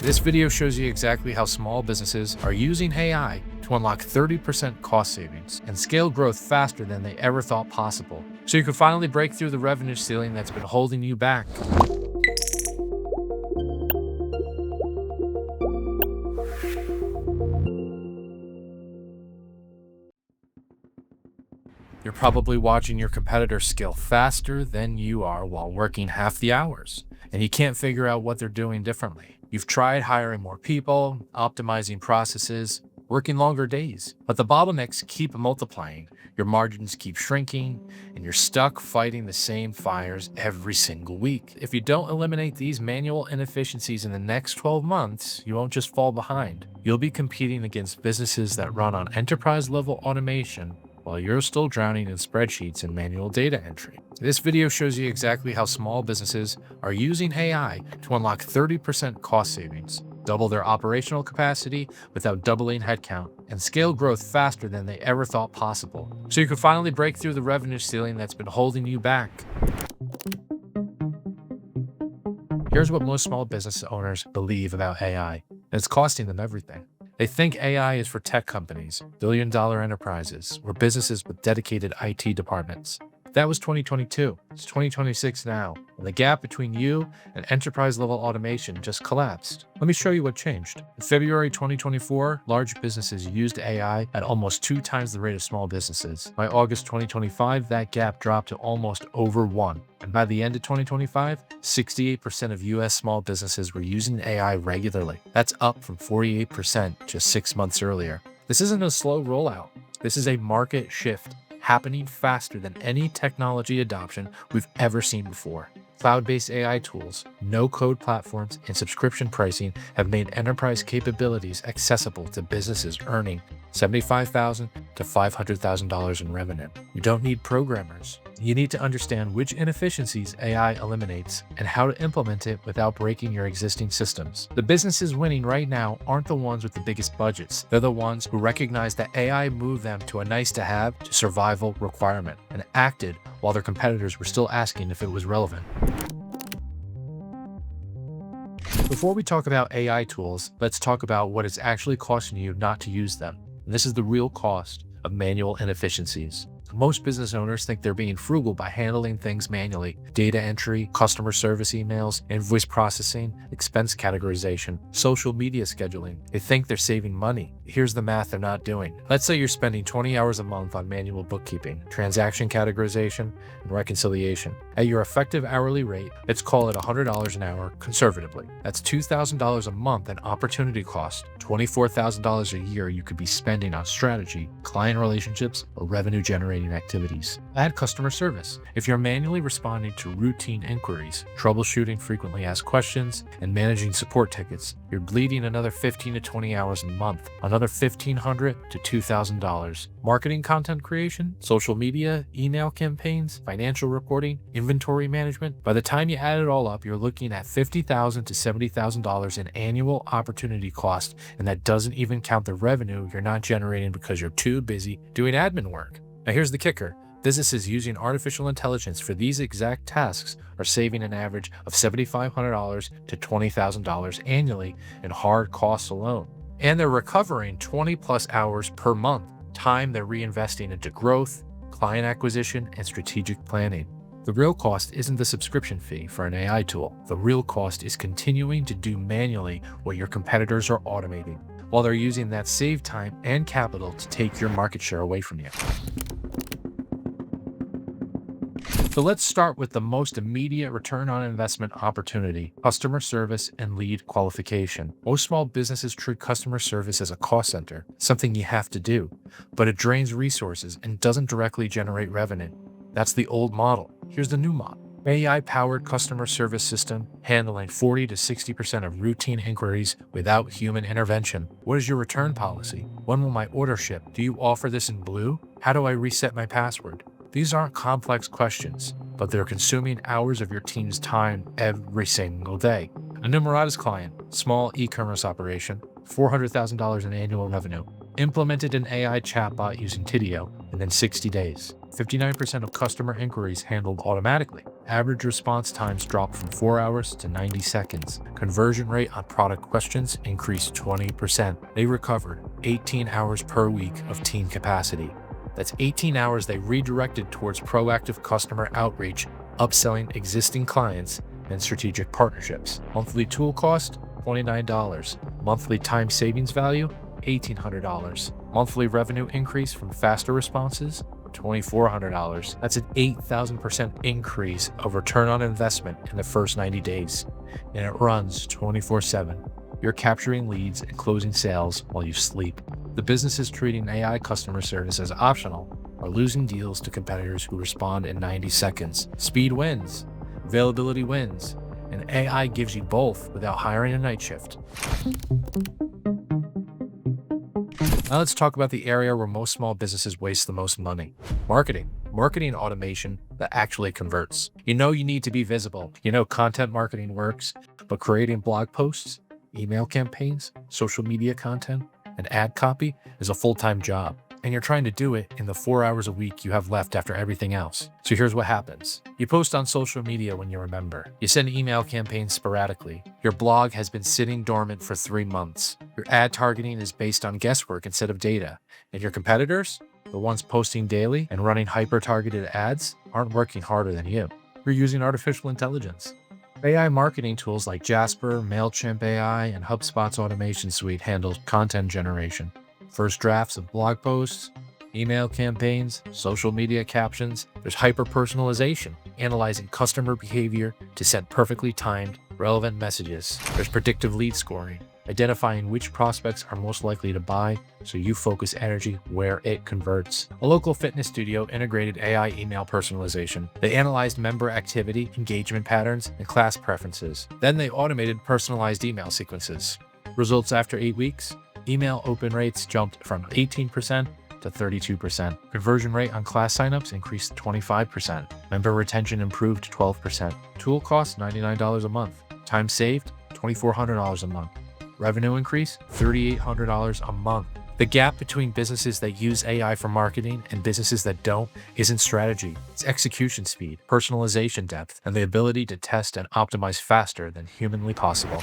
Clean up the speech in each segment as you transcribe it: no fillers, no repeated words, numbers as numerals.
This video shows you exactly how small businesses are using AI to unlock 30% cost savings and scale growth faster than they ever thought possible, so you can finally break through the revenue ceiling that's been holding you back. You're probably watching your competitors scale faster than you are while working half the hours, and you can't figure out what they're doing differently. You've tried hiring more people, optimizing processes, working longer days, but the bottlenecks keep multiplying, your margins keep shrinking, and you're stuck fighting the same fires every single week. If you don't eliminate these manual inefficiencies in the next 12 months, you won't just fall behind. You'll be competing against businesses that run on enterprise-level automation while you're still drowning in spreadsheets and manual data entry. This video shows you exactly how small businesses are using AI to unlock 30% cost savings, double their operational capacity without doubling headcount, and scale growth faster than they ever thought possible, so you can finally break through the revenue ceiling that's been holding you back. Here's what most small business owners believe about AI, and it's costing them everything. They think AI is for tech companies, billion-dollar enterprises, or businesses with dedicated IT departments. That was 2022. It's 2026 now, and the gap between you and enterprise-level automation just collapsed. Let me show you what changed. In February 2024, large businesses used AI at almost 2 times the rate of small businesses. By August 2025, that gap dropped to almost over 1. And by the end of 2025, 68% of US small businesses were using AI regularly. That's up from 48% just 6 months earlier. This isn't a slow rollout. This is a market shift happening faster than any technology adoption we've ever seen before. Cloud-based AI tools, no-code platforms, and subscription pricing have made enterprise capabilities accessible to businesses earning $75,000 to $500,000 in revenue. You don't need programmers. You need to understand which inefficiencies AI eliminates and how to implement it without breaking your existing systems. The businesses winning right now aren't the ones with the biggest budgets. They're the ones who recognize that AI moved them to a nice-to-have to survival requirement and acted while their competitors were still asking if it was relevant. Before we talk about AI tools, let's talk about what it's actually costing you not to use them. And this is the real cost of manual inefficiencies. Most business owners think they're being frugal by handling things manually: data entry, customer service emails, invoice processing, expense categorization, social media scheduling. They think they're saving money. Here's the math they're not doing. Let's say you're spending 20 hours a month on manual bookkeeping, transaction categorization, and reconciliation. At your effective hourly rate, let's call it $100 an hour conservatively. That's $2,000 a month in opportunity cost, $24,000 a year you could be spending on strategy, client relationships, or revenue generating activities. Add customer service. If you're manually responding to routine inquiries, troubleshooting frequently asked questions, and managing support tickets, you're bleeding another 15 to 20 hours a month, another $1,500 to $2,000. Marketing content creation, social media, email campaigns, financial reporting, inventory management. By the time you add it all up, you're looking at $50,000 to $70,000 in annual opportunity cost, and that doesn't even count the revenue you're not generating because you're too busy doing admin work. Now here's the kicker. Businesses using artificial intelligence for these exact tasks are saving an average of $7,500 to $20,000 annually in hard costs alone. And they're recovering 20 plus hours per month, time they're reinvesting into growth, client acquisition, and strategic planning. The real cost isn't the subscription fee for an AI tool. The real cost is continuing to do manually what your competitors are automating, while they're using that saved time and capital to take your market share away from you. So let's start with the most immediate return on investment opportunity: customer service and lead qualification. Most small businesses treat customer service as a cost center, something you have to do, but it drains resources and doesn't directly generate revenue. That's the old model. Here's the new model. AI-powered customer service system handling 40 to 60% of routine inquiries without human intervention. What is your return policy? When will my order ship? Do you offer this in blue? How do I reset my password? These aren't complex questions, but they're consuming hours of your team's time every single day. A Numeratus client, small e-commerce operation, $400,000 in annual revenue, implemented an AI chatbot using Tidio within 60 days. 59% of customer inquiries handled automatically. Average response times dropped from 4 hours to 90 seconds. Conversion rate on product questions increased 20%. They recovered 18 hours per week of team capacity. That's 18 hours they redirected towards proactive customer outreach, upselling existing clients, and strategic partnerships. Monthly tool cost, $29. Monthly time savings value, $1,800. Monthly revenue increase from faster responses, $2,400. That's an 8,000% increase of return on investment in the first 90 days. And it runs 24/7. You're capturing leads and closing sales while you sleep. The businesses treating AI customer service as optional are losing deals to competitors who respond in 90 seconds. Speed wins, availability wins, and AI gives you both without hiring a night shift. Now let's talk about the area where most small businesses waste the most money. Marketing automation that actually converts. You know you need to be visible. You know content marketing works, but creating blog posts, email campaigns, social media content, and ad copy is a full-time job. And you're trying to do it in the 4 hours a week you have left after everything else. So here's what happens. You post on social media when you remember. You send email campaigns sporadically. Your blog has been sitting dormant for 3 months. Your ad targeting is based on guesswork instead of data. And your competitors, the ones posting daily and running hyper-targeted ads, aren't working harder than you. You're using artificial intelligence. AI marketing tools like Jasper, MailChimp AI, and HubSpot's automation suite handle content generation. First drafts of blog posts, email campaigns, social media captions. There's hyper-personalization, analyzing customer behavior to send perfectly timed, relevant messages. There's predictive lead scoring, identifying which prospects are most likely to buy so you focus energy where it converts. A local fitness studio integrated AI email personalization. They analyzed member activity, engagement patterns, and class preferences. Then they automated personalized email sequences. Results after 8 weeks? Email open rates jumped from 18% to 32%. Conversion rate on class signups increased 25%. Member retention improved 12%. Tool cost $99 a month. Time saved $2,400 a month. Revenue increase $3,800 a month. The gap between businesses that use AI for marketing and businesses that don't isn't strategy. It's execution speed, personalization depth, and the ability to test and optimize faster than humanly possible.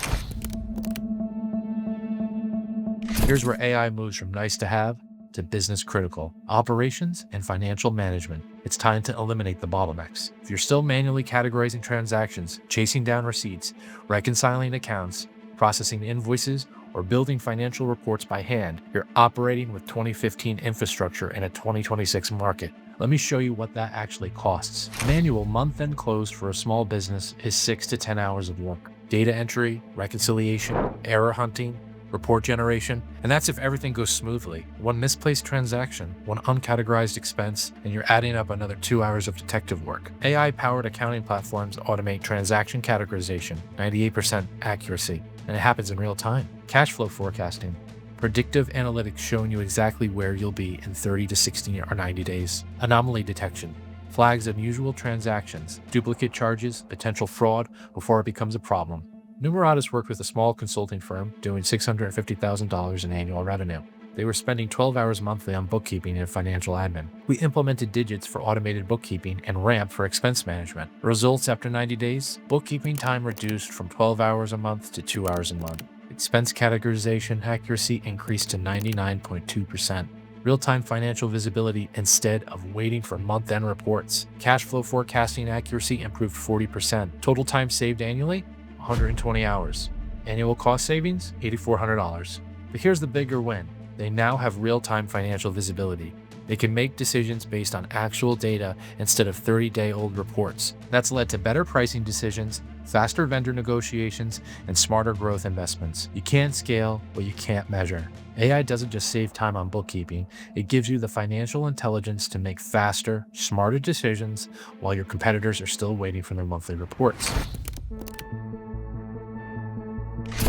Here's where AI moves from nice to have to business critical. Operations and financial management. It's time to eliminate the bottlenecks. If you're still manually categorizing transactions, chasing down receipts, reconciling accounts, processing invoices, or building financial reports by hand, you're operating with 2015 infrastructure in a 2026 market. Let me show you what that actually costs. Manual month-end close for a small business is 6 to 10 hours of work. Data entry, reconciliation, error hunting, report generation, and that's if everything goes smoothly. One misplaced transaction, one uncategorized expense, and you're adding up another 2 hours of detective work. AI-powered accounting platforms automate transaction categorization, 98% accuracy, and it happens in real time. Cash flow forecasting, predictive analytics showing you exactly where you'll be in 30 to 60 or 90 days. Anomaly detection, flags unusual transactions, duplicate charges, potential fraud before it becomes a problem. Numeratus worked with a small consulting firm doing $650,000 in annual revenue. They were spending 12 hours monthly on bookkeeping and financial admin. We implemented Digits for automated bookkeeping and Ramp for expense management. Results after 90 days, bookkeeping time reduced from 12 hours a month to 2 hours a month. Expense categorization accuracy increased to 99.2%. Real-time financial visibility instead of waiting for month-end reports. Cash flow forecasting accuracy improved 40%. Total time saved annually? 120 hours. Annual cost savings, $8,400. But here's the bigger win. They now have real-time financial visibility. They can make decisions based on actual data instead of 30-day-old reports. That's led to better pricing decisions, faster vendor negotiations, and smarter growth investments. You can't scale what you can't measure. AI doesn't just save time on bookkeeping, it gives you the financial intelligence to make faster, smarter decisions while your competitors are still waiting for their monthly reports.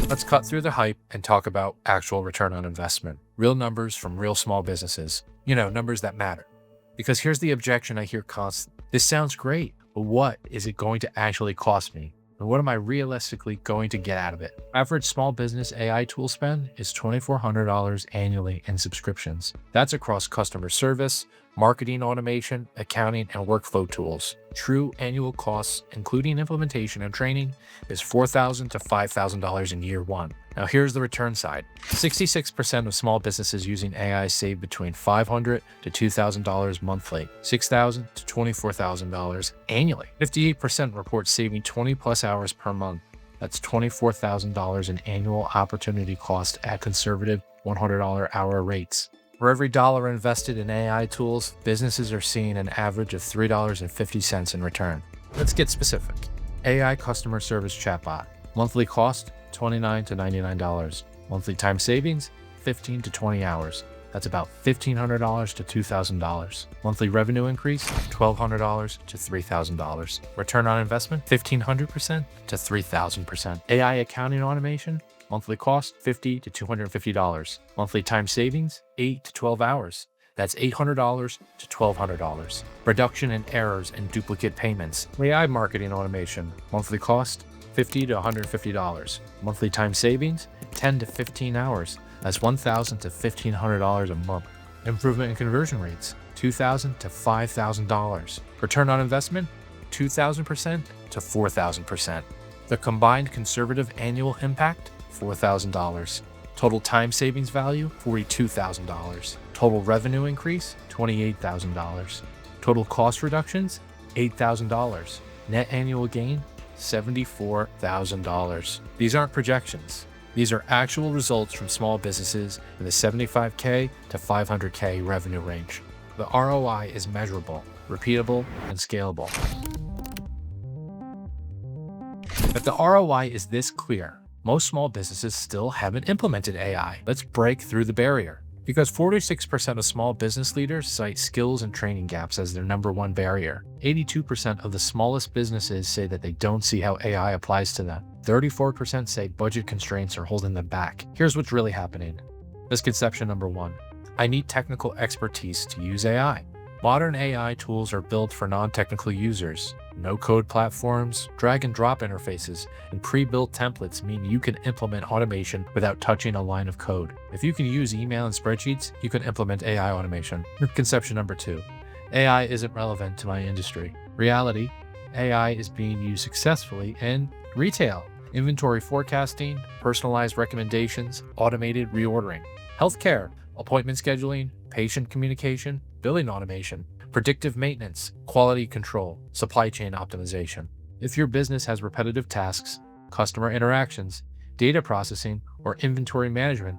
Let's cut through the hype and talk about actual return on investment. Real numbers from real small businesses. You know, numbers that matter. Because here's the objection I hear constantly. This sounds great, but what is it going to actually cost me? And what am I realistically going to get out of it? Average small business AI tool spend is $2,400 annually in subscriptions. That's across customer service, marketing automation, accounting, and workflow tools. True annual costs, including implementation and training, is $4,000 to $5,000 in year one. Now here's the return side. 66% of small businesses using AI save between $500 to $2,000 monthly, $6,000 to $24,000 annually. 58% report saving 20 plus hours per month. That's $24,000 in annual opportunity cost at conservative $100 hour rates. For every dollar invested in AI tools, businesses are seeing an average of $3.50 in return. Let's get specific. AI customer service chatbot. Monthly cost, $29 to $99. Monthly time savings, 15 to 20 hours. That's about $1,500 to $2,000. Monthly revenue increase, $1,200 to $3,000. Return on investment, 1,500% to 3,000%. AI accounting automation, monthly cost, $50 to $250. Monthly time savings, 8 to 12 hours. That's $800 to $1,200. Reduction in errors and duplicate payments. AI marketing automation, monthly cost, $50 to $150. Monthly time savings, 10 to 15 hours. That's $1,000 to $1,500 a month. Improvement in conversion rates, $2,000 to $5,000. Return on investment, 2,000% to 4,000%. The combined conservative annual impact, $4,000. Total time savings value, $42,000. Total revenue increase, $28,000. Total cost reductions, $8,000. Net annual gain, $74,000. These aren't projections. These are actual results from small businesses in the $75K to $500K revenue range. The ROI is measurable, repeatable, and scalable. If the ROI is this clear, most small businesses still haven't implemented AI. Let's break through the barrier. Because 46% of small business leaders cite skills and training gaps as their #1 barrier. 82% of the smallest businesses say that they don't see how AI applies to them. 34% say budget constraints are holding them back. Here's what's really happening. Misconception number 1. I need technical expertise to use AI. Modern AI tools are built for non-technical users. No-code platforms, drag-and-drop interfaces, and pre-built templates mean you can implement automation without touching a line of code. If you can use email and spreadsheets, you can implement AI automation. Misconception number 2. AI isn't relevant to my industry. Reality, AI is being used successfully in retail, inventory forecasting, personalized recommendations, automated reordering, healthcare, appointment scheduling, patient communication, billing automation, predictive maintenance, quality control, supply chain optimization. If your business has repetitive tasks, customer interactions, data processing, or inventory management,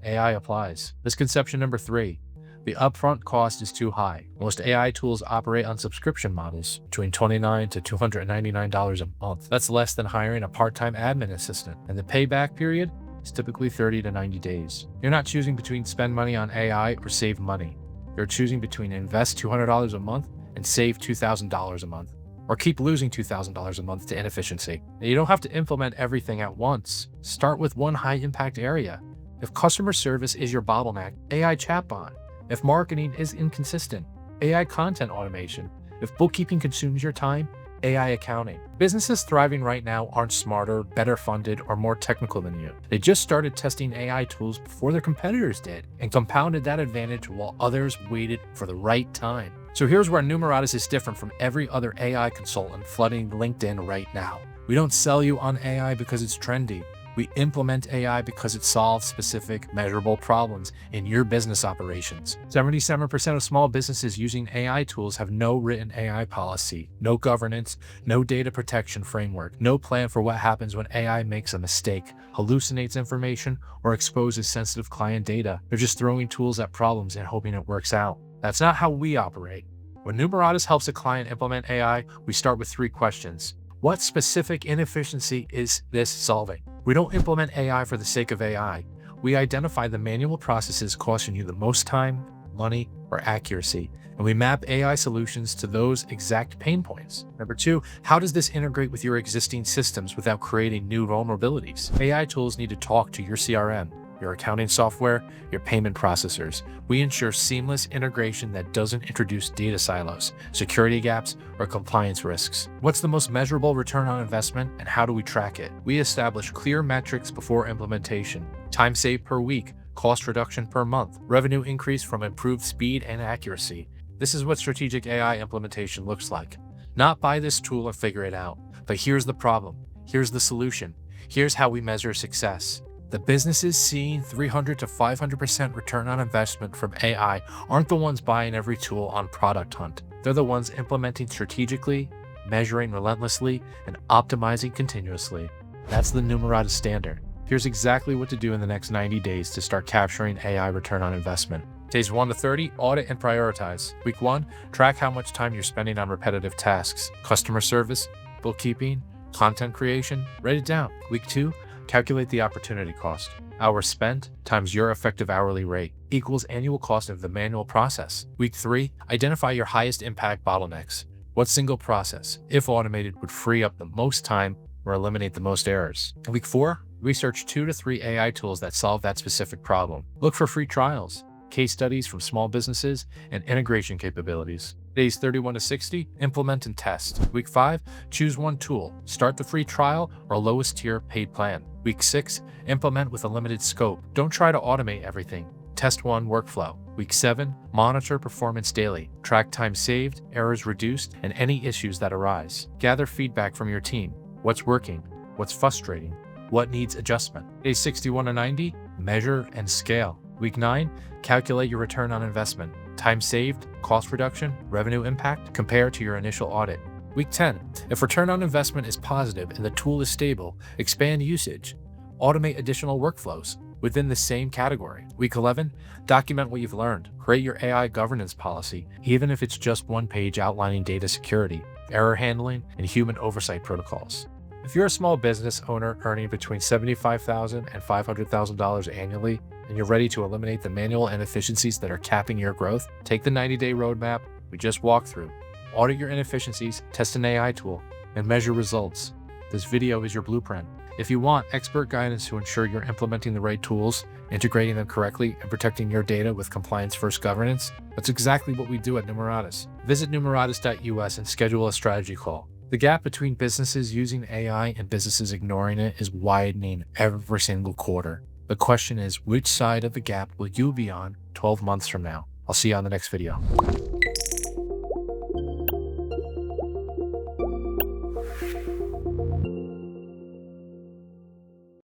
AI applies. Misconception number 3. The upfront cost is too high. Most AI tools operate on subscription models between $29 to $299 a month. That's less than hiring a part-time admin assistant. And the payback period is typically 30 to 90 days. You're not choosing between spend money on AI or save money. You're choosing between invest $200 a month and save $2,000 a month, or keep losing $2,000 a month to inefficiency. Now, you don't have to implement everything at once. Start with one high-impact area. If customer service is your bottleneck, AI chatbot. If marketing is inconsistent, AI content automation. If bookkeeping consumes your time, AI accounting. Businesses thriving right now aren't smarter, better funded, or more technical than you. They just started testing AI tools before their competitors did and compounded that advantage while others waited for the right time. So here's where Numeratus is different from every other AI consultant flooding LinkedIn right now. We don't sell you on AI because it's trendy. We implement AI because it solves specific, measurable problems in your business operations. 77% of small businesses using AI tools have no written AI policy, no governance, no data protection framework, no plan for what happens when AI makes a mistake, hallucinates information, or exposes sensitive client data. They're just throwing tools at problems and hoping it works out. That's not how we operate. When Numeratus helps a client implement AI, we start with 3 questions. What specific inefficiency is this solving? We don't implement AI for the sake of AI. We identify the manual processes costing you the most time, money, or accuracy, and we map AI solutions to those exact pain points. Number 2, how does this integrate with your existing systems without creating new vulnerabilities? AI tools need to talk to your CRM, your accounting software, your payment processors. We ensure seamless integration that doesn't introduce data silos, security gaps, or compliance risks. What's the most measurable return on investment, and how do we track it? We establish clear metrics before implementation. Time saved per week, cost reduction per month, revenue increase from improved speed and accuracy, This is what strategic AI implementation looks like. Not buy this tool or figure it out, but here's the problem. Here's the solution. Here's how we measure success. The businesses seeing 300 to 500% return on investment from AI aren't the ones buying every tool on Product Hunt. They're the ones implementing strategically, measuring relentlessly, and optimizing continuously. That's the Numeratus standard. Here's exactly what to do in the next 90 days to start capturing AI return on investment. Days 1 to 30, audit and prioritize. Week 1, track how much time you're spending on repetitive tasks. Customer service, bookkeeping, content creation, write it down. Week 2, calculate the opportunity cost. Hours spent times your effective hourly rate equals annual cost of the manual process. Week 3, identify your highest impact bottlenecks. What single process, if automated, would free up the most time or eliminate the most errors? In week 4, research 2 to 3 AI tools that solve that specific problem. Look for free trials, case studies from small businesses, and integration capabilities. Days 31 to 60, implement and test. Week 5, choose one tool. Start the free trial or lowest tier paid plan. Week 6, implement with a limited scope. Don't try to automate everything. Test one workflow. Week 7, monitor performance daily. Track time saved, errors reduced, and any issues that arise. Gather feedback from your team. What's working? What's frustrating? What needs adjustment? Days 61 to 90, measure and scale. Week 9, calculate your return on investment. Time saved, cost reduction, revenue impact, compare to your initial audit. Week 10, if return on investment is positive and the tool is stable, expand usage. Automate additional workflows within the same category. Week 11, document what you've learned. Create your AI governance policy, even if it's just one page outlining data security, error handling, and human oversight protocols. If you're a small business owner earning between $75,000 and $500,000 annually, and you're ready to eliminate the manual inefficiencies that are capping your growth, take the 90-day roadmap we just walked through. Audit your inefficiencies, test an AI tool, and measure results. This video is your blueprint. If you want expert guidance to ensure you're implementing the right tools, integrating them correctly, and protecting your data with compliance-first governance, that's exactly what we do at Numeratus. Visit numeratus.us and schedule a strategy call. The gap between businesses using AI and businesses ignoring it is widening every single quarter. The question is, which side of the gap will you be on 12 months from now? I'll see you on the next video.